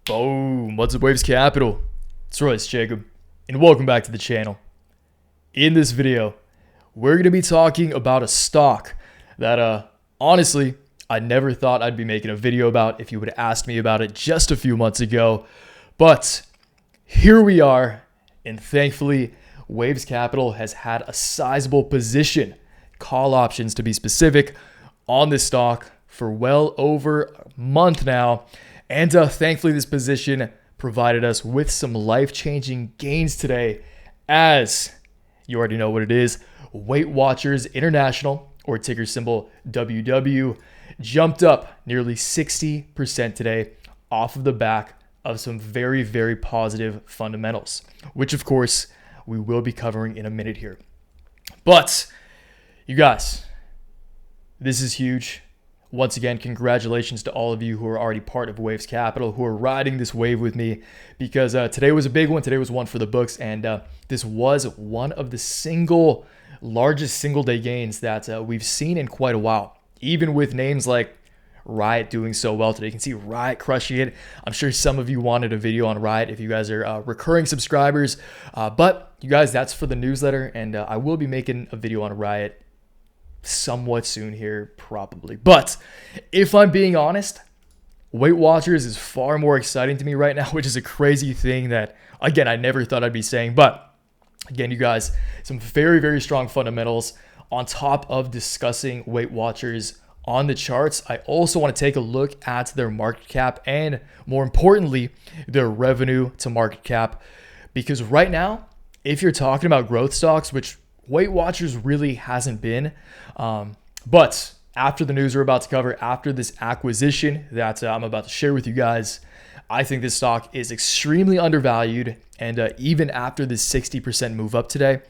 Boom! What's up, Waves Capital? It's Royce Jacob, and welcome back to the channel. In this video, we're going to be talking about a stock that, honestly, I never thought I'd be making a video about if you would have asked me about it just a few months ago. But here we are, and thankfully, Waves Capital has had a sizable position, call options to be specific, on this stock for well over a month now. And thankfully, this position provided us with some life-changing gains today, as you already know what it is. WeightWatchers International, or ticker symbol WW, jumped up nearly 60% today off of the back of some very, very positive fundamentals, which of course we will be covering in a minute here. But you guys, this is huge. Once again, congratulations to all of you who are already part of Waves Capital, who are riding this wave with me, because today was a big one. Today was one for the books, and this was one of the largest single day gains that we've seen in quite a while, even with names like Riot doing so well today. You can see Riot crushing it. I'm sure some of you wanted a video on Riot if you guys are recurring subscribers, but you guys, that's for the newsletter, and I will be making a video on Riot somewhat soon here, probably. But if I'm being honest, WeightWatchers is far more exciting to me right now, which is a crazy thing that, again, I never thought I'd be saying. But again, you guys, some very, very strong fundamentals. On top of discussing WeightWatchers on the charts, I also want to take a look at their market cap and, more importantly, their revenue to market cap. Because right now, if you're talking about growth stocks, which WeightWatchers really hasn't been, but after the news we're about to cover, after this acquisition that I'm about to share with you guys, I think this stock is extremely undervalued. And even after this 60% move up today,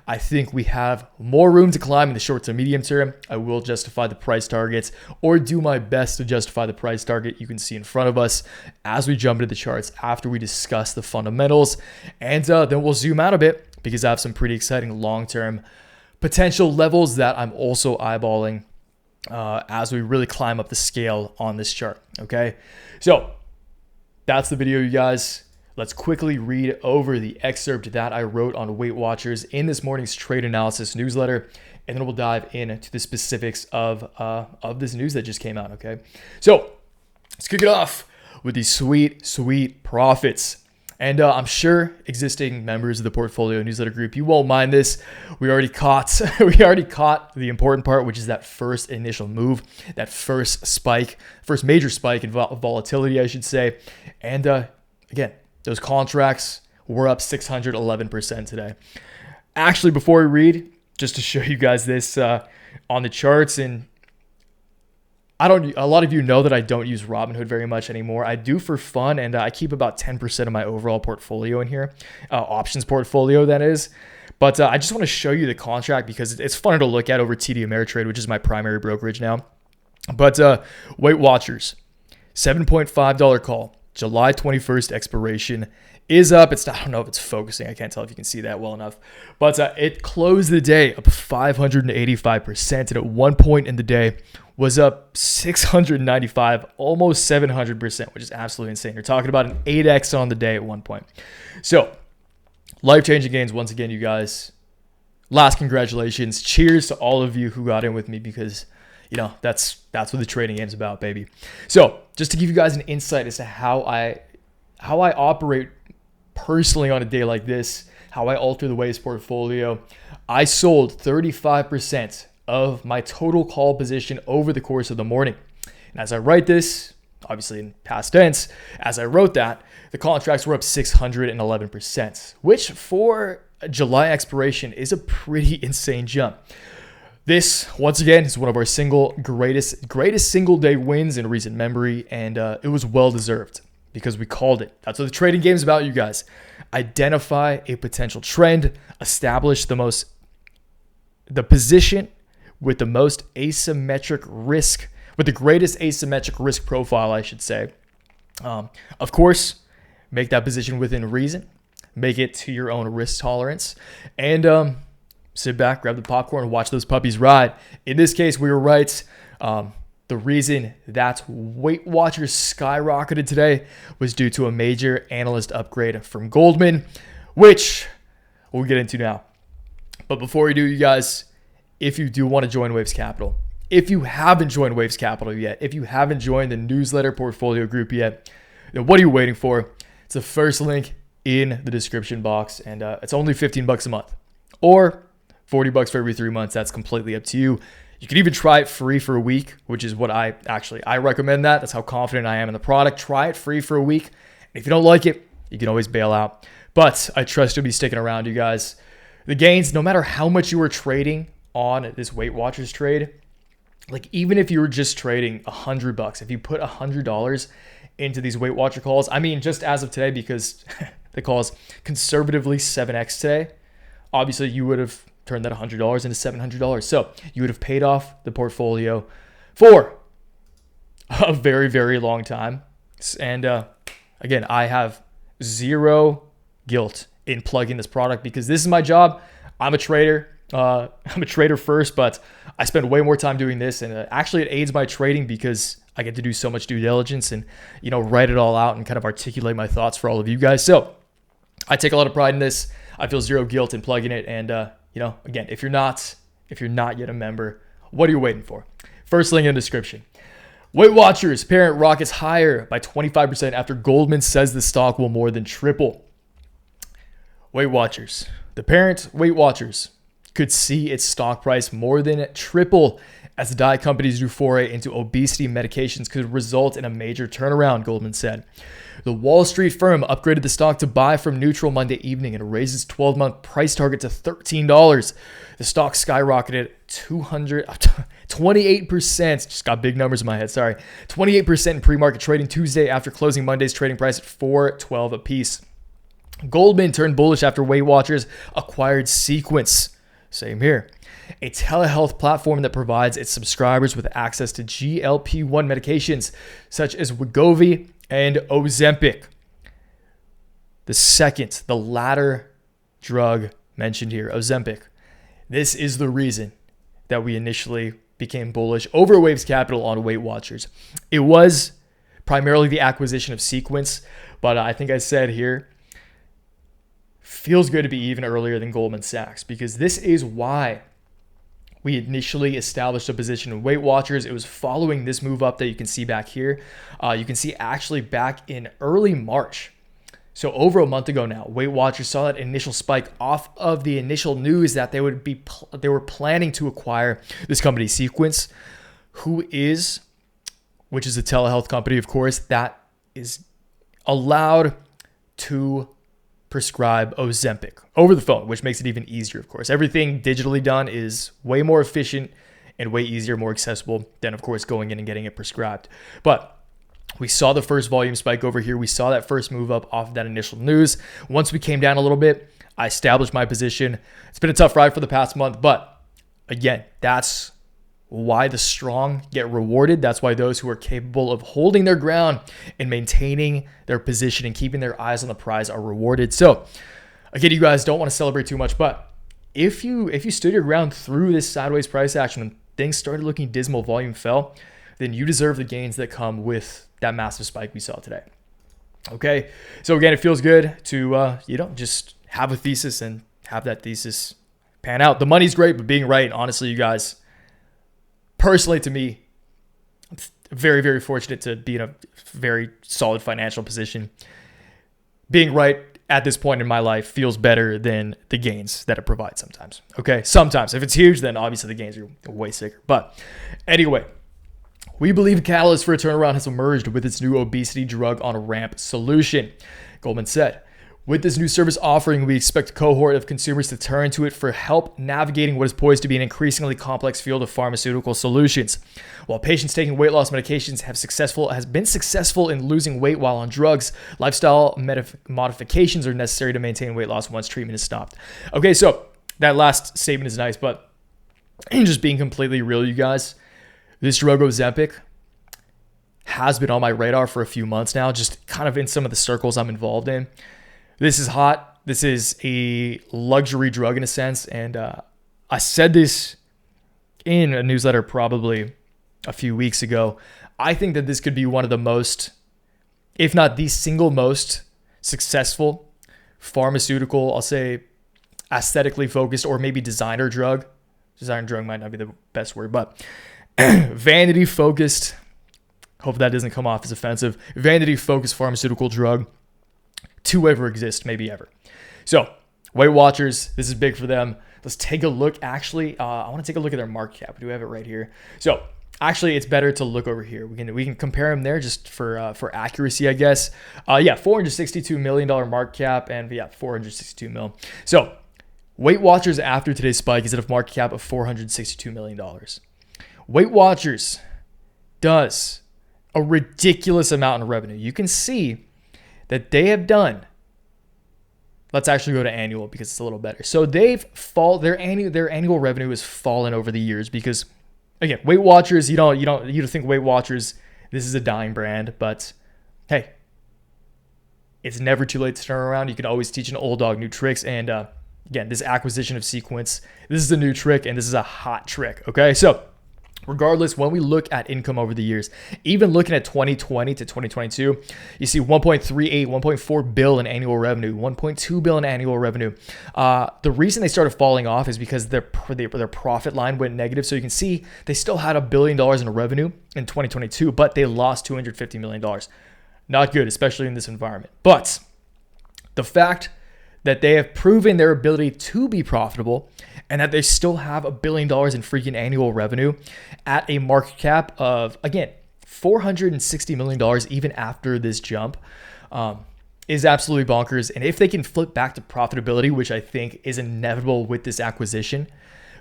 I think we have more room to climb in the short to medium term. I will justify the price targets, or do my best to justify the price target you can see in front of us as we jump into the charts after we discuss the fundamentals. And then we'll zoom out a bit, because I have some pretty exciting long-term potential levels that I'm also eyeballing as we really climb up the scale on this chart, okay? So that's the video, you guys. Let's quickly read over the excerpt that I wrote on WeightWatchers in this morning's trade analysis newsletter, and then we'll dive into the specifics of this news that just came out, okay? So let's kick it off with these sweet, sweet profits. And I'm sure existing members of the portfolio newsletter group, you won't mind this. We already caught the important part, which is that first initial move, that first major spike in volatility, I should say. And again, those contracts were up 611% today. Actually, before we read, just to show you guys this on the charts, and a lot of you know that I don't use Robinhood very much anymore. I do for fun, and I keep about 10% of my overall portfolio in here, options portfolio, that is. But I just want to show you the contract because it's funner to look at over TD Ameritrade, which is my primary brokerage now. But WeightWatchers, $7.5 call, July 21st expiration, is up. I don't know if it's focusing. I can't tell if you can see that well enough. But it closed the day up 585%, and at one point in the day was up 695, almost 700%, which is absolutely insane. You're talking about an 8x on the day at one point. So, life-changing gains once again, you guys. Last congratulations. Cheers to all of you who got in with me, because that's what the trading game is about, baby. So, just to give you guys an insight as to how I operate personally on a day like this, how I alter the Waves portfolio, I sold 35% of my total call position over the course of the morning. And as I write this, obviously in past tense, as I wrote that, the contracts were up 611%, which for a July expiration is a pretty insane jump. This, once again, is one of our greatest single day wins in recent memory, and it was well deserved because we called it. That's what the trading game is about, you guys. Identify a potential trend, establish the position with the most asymmetric risk, with the greatest asymmetric risk profile, I should say. Of course, make that position within reason, make it to your own risk tolerance, and sit back, grab the popcorn, and watch those puppies ride. In this case, we were right. The reason that WeightWatchers skyrocketed today was due to a major analyst upgrade from Goldman, which we'll get into now. But before we do, you guys, if you do want to join Waves Capital, if you haven't joined Waves Capital yet, if you haven't joined the newsletter portfolio group yet, then what are you waiting for? It's the first link in the description box, and it's only $15 a month or $40 for every 3 months. That's completely up to you. You can even try it free for a week, which is what I recommend that. That's how confident I am in the product. Try it free for a week. And if you don't like it, you can always bail out. But I trust you'll be sticking around, you guys. The gains, no matter how much you were trading on this WeightWatchers trade, like even if you were just trading $100, if you put $100 into these WeightWatcher calls, I mean, just as of today, because the call is conservatively 7x today, obviously you would have turned that $100 into $700. So you would have paid off the portfolio for a very, very long time. And again, I have zero guilt in plugging this product because this is my job. I'm a trader. I'm a trader first, but I spend way more time doing this. And actually it aids my trading because I get to do so much due diligence and, write it all out and kind of articulate my thoughts for all of you guys. So I take a lot of pride in this. I feel zero guilt in plugging it. And, again, if you're not yet a member, what are you waiting for? First link in the description. WeightWatchers parent rockets higher by 25% after Goldman says the stock will more than triple. WeightWatchers, the parent WeightWatchers, could see its stock price more than triple as the diet company's new foray into obesity medications could result in a major turnaround, Goldman said. The Wall Street firm upgraded the stock to buy from neutral Monday evening and raised its 12-month price target to $13. The stock skyrocketed 28%, just got big numbers in my head, sorry, 28% in pre-market trading Tuesday after closing Monday's trading price at $4.12 apiece. Goldman turned bullish after WeightWatchers acquired Sequence. Same here. A telehealth platform that provides its subscribers with access to GLP-1 medications such as Wegovy and Ozempic. The latter drug mentioned here, Ozempic. This is the reason that we initially became bullish over Waves Capital on WeightWatchers. It was primarily the acquisition of Sequence, but I think I said here, feels good to be even earlier than Goldman Sachs because this is why we initially established a position in WeightWatchers. It was following this move up that you can see back here. You can see actually back in early March. So over a month ago now, WeightWatchers saw that initial spike off of the initial news that they were planning to acquire this company Sequence, which is a telehealth company, of course, that is allowed to prescribe Ozempic over the phone, which makes it even easier, of course. Everything digitally done is way more efficient and way easier, more accessible than, of course, going in and getting it prescribed. But we saw the first volume spike over here. We saw that first move up off of that initial news. Once we came down a little bit, I established my position. It's been a tough ride for the past month, but again, that's why the strong get rewarded. That's why those who are capable of holding their ground and maintaining their position and keeping their eyes on the prize are rewarded. So again, you guys don't want to celebrate too much, but if you stood your ground through this sideways price action and things started looking dismal, volume fell, then you deserve the gains that come with that massive spike we saw today. Okay, so again, it feels good to just have a thesis and have that thesis pan out. The money's great, but being right, honestly, you guys, personally, to me, I'm very, very fortunate to be in a very solid financial position. Being right at this point in my life feels better than the gains that it provides sometimes. Okay, sometimes. If it's huge, then obviously the gains are way sicker. But anyway, we believe a catalyst for a turnaround has emerged with its new obesity drug on a ramp solution, Goldman said. With this new service offering, we expect a cohort of consumers to turn to it for help navigating what is poised to be an increasingly complex field of pharmaceutical solutions. While patients taking weight loss medications has been successful in losing weight while on drugs, lifestyle modifications are necessary to maintain weight loss once treatment is stopped. Okay, so that last statement is nice, but just being completely real, you guys, this drug Ozempic has been on my radar for a few months now, just kind of in some of the circles I'm involved in. This is hot. This is a luxury drug in a sense. And I said this in a newsletter probably a few weeks ago. I think that this could be one of the most, if not the single most successful pharmaceutical, I'll say aesthetically focused, or maybe designer drug. Designer drug might not be the best word, but vanity focused. Hope that doesn't come off as offensive. Vanity focused pharmaceutical drug to ever exist, maybe ever. So WeightWatchers, this is big for them. Let's take a look. Actually, I want to take a look at their market cap. Do we have it right here? So actually, it's better to look over here. We can compare them there just for accuracy, I guess. $462 million market cap, and $462 million. So WeightWatchers after today's spike is at a market cap of $462 million. WeightWatchers does a ridiculous amount in revenue. You can see that they have done. Let's actually go to annual because it's a little better. So their annual revenue has fallen over the years because, again, WeightWatchers, you don't think WeightWatchers, this is a dying brand, but hey, it's never too late to turn around. You can always teach an old dog new tricks. And again, this acquisition of Sequence, this is a new trick, and this is a hot trick. Okay, so regardless, when we look at income over the years, even looking at 2020 to 2022, you see 1.38, 1.4 bill in annual revenue, 1.2 bill in annual revenue. The reason they started falling off is because their profit line went negative. So you can see they still had $1 billion in revenue in 2022, but they lost $250 million. Not good, especially in this environment. But the fact that they have proven their ability to be profitable and that they still have $1 billion in freaking annual revenue at a market cap of, again, $460 million even after this jump is absolutely bonkers. And if they can flip back to profitability, which I think is inevitable with this acquisition,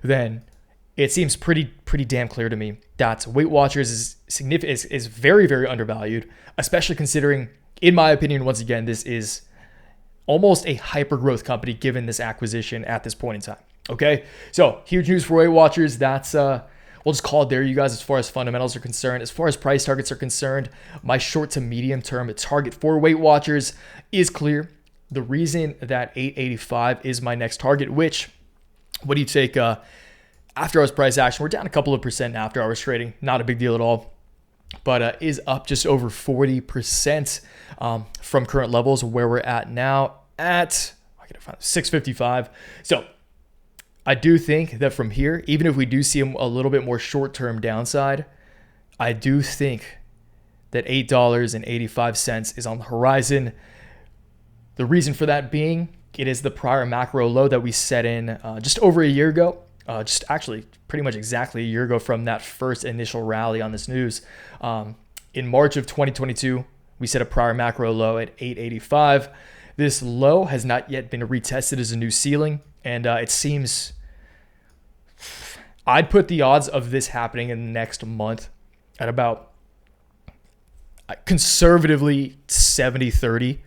then it seems pretty damn clear to me that WeightWatchers is very, very undervalued, especially considering, in my opinion, once again, this is almost a hyper growth company given this acquisition at this point in time. Okay, so huge news for WeightWatchers. That's we'll just call it there, you guys, as far as fundamentals are concerned. As far as price targets are concerned, my short to medium term target for WeightWatchers is clear. The reason that 885 is my next target, which, what do you take after hours price action? We're down a couple of percent in after hours trading, not a big deal at all, but is up just over 40% from current levels where we're at now at 655. So I do think that from here, even if we do see a little bit more short-term downside, I do think that $8.85 is on the horizon. The reason for that being, it is the prior macro low that we set in just over a year ago. Just actually pretty much exactly a year ago from that first initial rally on this news. In March of 2022, we set a prior macro low at 885. This low has not yet been retested as a new ceiling, and it seems I'd put the odds of this happening in the next month at about conservatively 70-30.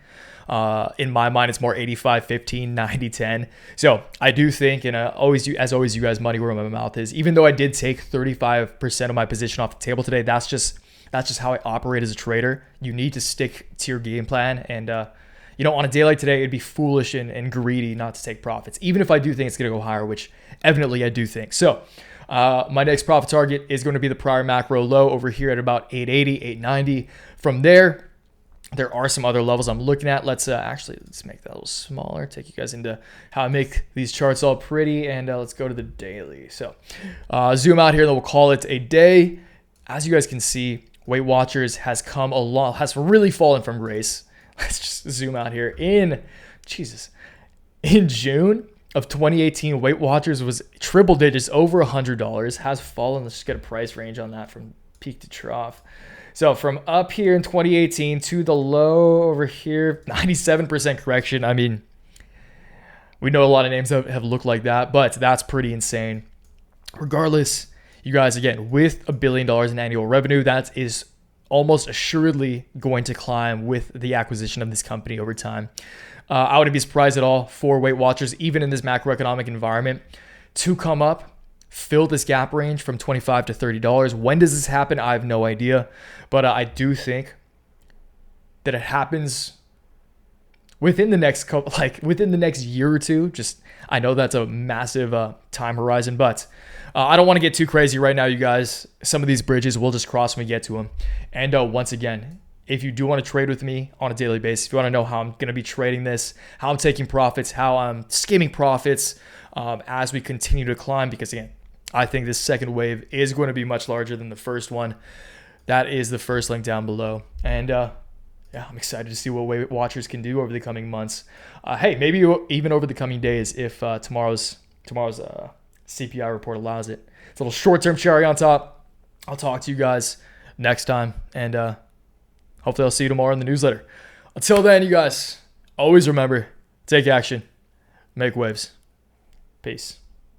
In my mind, it's more 85-15, 90-10. So I do think, and as always, you guys, money where my mouth is. Even though I did take 35% of my position off the table today, that's just how I operate as a trader. You need to stick to your game plan, and on a day like today, it'd be foolish and greedy not to take profits, even if I do think it's going to go higher, which evidently I do think. So my next profit target is going to be the prior macro low over here at about 880, 890. From there are some other levels I'm looking at. Let's make that a little smaller, take you guys into how I make these charts all pretty, and let's go to the daily. So zoom out here, and we'll call it a day. As you guys can see, WeightWatchers has really fallen from grace. Let's just zoom out here. In June of 2018, WeightWatchers was triple digits, over $100, has fallen. Let's just get a price range on that from peak to trough. So from up here in 2018 to the low over here, 97% correction. I mean, we know a lot of names have looked like that, but that's pretty insane. Regardless, you guys, again, with $1 billion in annual revenue, that is almost assuredly going to climb with the acquisition of this company over time. I wouldn't be surprised at all for WeightWatchers, even in this macroeconomic environment, to come up, fill this gap range from $25 to $30. When does this happen? I have no idea, but I do think that it happens within the next couple, like within the next year or two. Just, I know that's a massive time horizon, but I don't want to get too crazy right now, you guys. Some of these bridges we'll just cross when we get to them. And once again, if you do want to trade with me on a daily basis, if you want to know how I'm going to be trading this, how I'm taking profits, how I'm skimming profits as we continue to climb, because again, I think this second wave is going to be much larger than the first one. That is the first link down below. And yeah, I'm excited to see what WeightWatchers can do over the coming months. Hey, maybe even over the coming days if tomorrow's CPI report allows it. It's a little short-term cherry on top. I'll talk to you guys next time, and hopefully I'll see you tomorrow in the newsletter. Until then, you guys, always remember, take action, make waves. Peace.